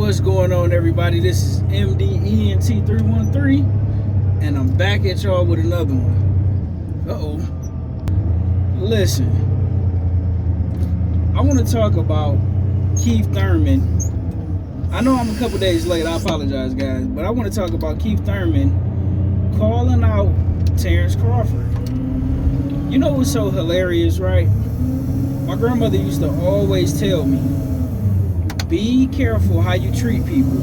What's going on, everybody? This is MDENT313, and I'm back at y'all with another one. Listen, I want to talk about Keith Thurman. I know I'm a couple days late. I apologize, guys, but I want to talk about Keith Thurman calling out Tereance Crawford. You know what's so hilarious, right? My grandmother used to always tell me, be careful how you treat people,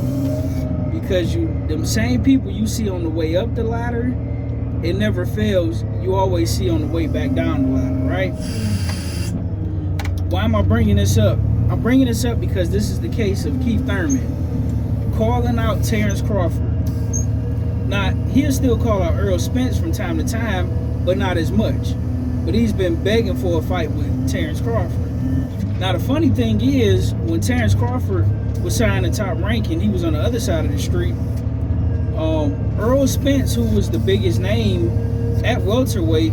because them same people you see on the way up the ladder, it never fails, you always see on the way back down the ladder, right? Why am I bringing this up? I'm bringing this up because this is the case of Keith Thurman calling out Tereance Crawford. Now, he'll still call out Earl Spence from time to time, but not as much. But he's been begging for a fight with Tereance Crawford. Now, the funny thing is, when Tereance Crawford was signed the top ranking, he was on the other side of the street. Earl Spence, who was the biggest name at welterweight,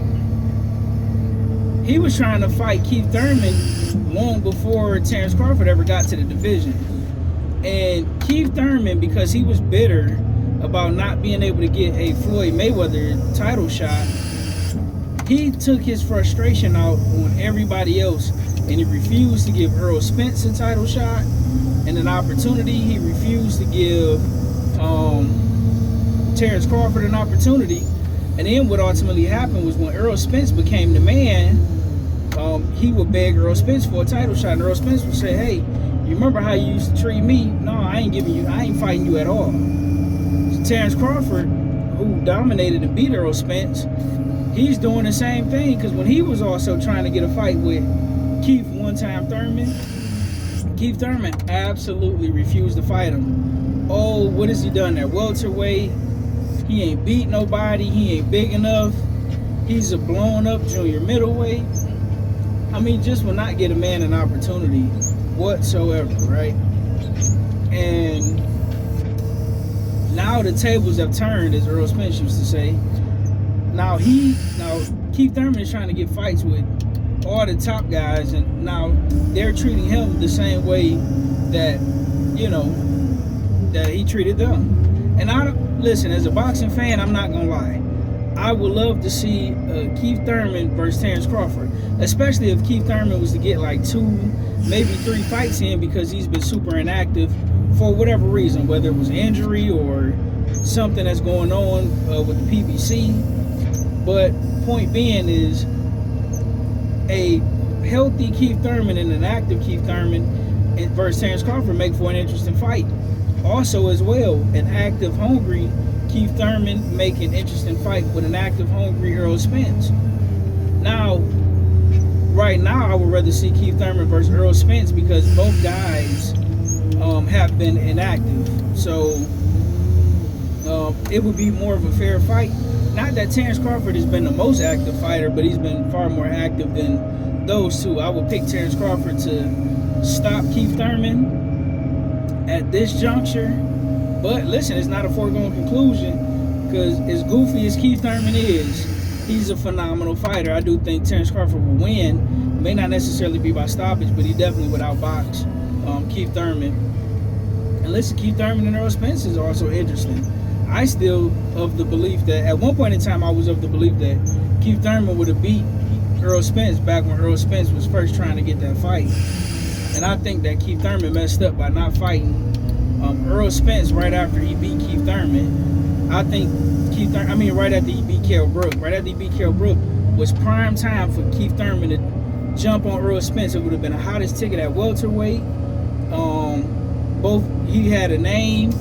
he was trying to fight Keith Thurman long before Tereance Crawford ever got to the division. And Keith Thurman, because he was bitter about not being able to get a Floyd Mayweather title shot, he took his frustration out on everybody else, and he refused to give Earl Spence a title shot and an opportunity. He refused to give Tereance Crawford an opportunity. And then what ultimately happened was, when Earl Spence became the man, he would beg Earl Spence for a title shot, and Earl Spence would say, hey, you remember how you used to treat me? No, I ain't fighting you at all. Tereance Crawford, who dominated and beat Earl Spence, he's doing the same thing, because when he was also trying to get a fight with Keith Thurman, Keith Thurman absolutely refused to fight him. Oh, what has he done there? Welterweight. He ain't beat nobody. He ain't big enough. He's a blown up junior middleweight. I mean, just will not get a man an opportunity whatsoever, right? And now the tables have turned, as Earl Spence used to say. Now Keith Thurman is trying to get fights with all the top guys, and now they're treating him the same way that, that he treated them. And listen, as a boxing fan, I'm not gonna lie, I would love to see Keith Thurman versus Tereance Crawford, especially if Keith Thurman was to get like 2, maybe 3 fights in, because he's been super inactive for whatever reason, whether it was injury or something that's going on with the PBC. But point being is, a healthy Keith Thurman and an active Keith Thurman versus Tereance Crawford make for an interesting fight. Also, as well, an active, hungry Keith Thurman make an interesting fight with an active, hungry Earl Spence. Now, right now, I would rather see Keith Thurman versus Earl Spence, because both guys have been inactive. So it would be more of a fair fight. Not that Tereance Crawford has been the most active fighter, but he's been far more active than those two. I would pick Tereance Crawford to stop Keith Thurman at this juncture. But listen, it's not a foregone conclusion, because as goofy as Keith Thurman is, he's a phenomenal fighter. I do think Tereance Crawford will win. It may not necessarily be by stoppage, but he definitely would outbox Keith Thurman. And listen, Keith Thurman and Earl Spence is also interesting. I still of the belief that, at one point in time, I was of the belief that Keith Thurman would have beat Earl Spence back when Earl Spence was first trying to get that fight. And I think that Keith Thurman messed up by not fighting Earl Spence right after he beat Keith Thurman. I think right after he beat Kell Brook. Right after he beat Kell Brook was prime time for Keith Thurman to jump on Earl Spence. It would have been the hottest ticket at welterweight. He had a name.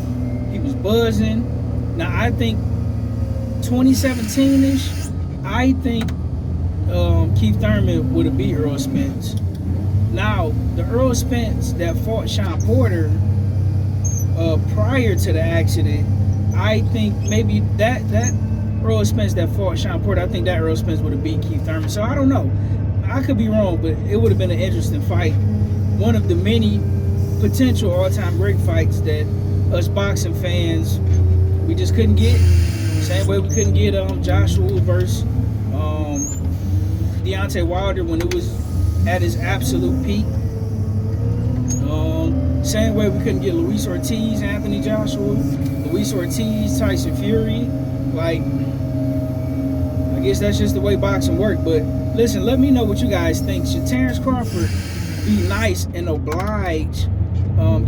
He was buzzing. Now, I think 2017-ish, I think Keith Thurman would have beat Earl Spence. Now, the Earl Spence that fought Sean Porter prior to the accident, I think maybe that Earl Spence that fought Sean Porter, I think that Earl Spence would have beat Keith Thurman. So I don't know. I could be wrong, but it would have been an interesting fight. One of the many potential all-time great fights that us boxing fans, we just couldn't get. Same way we couldn't get Joshua versus Deontay Wilder when it was at his absolute peak. same way we couldn't get Luis Ortiz, Anthony Joshua, Luis Ortiz, Tyson Fury. Like, I guess that's just the way boxing works. But listen, let me know what you guys think. Should Terence Crawford be nice and oblige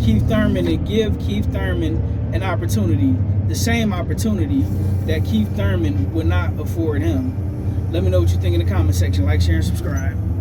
Keith Thurman and give Keith Thurman an opportunity, the same opportunity that Keith Thurman would not afford him? Let me know what you think in the comment section. Like, share, and subscribe.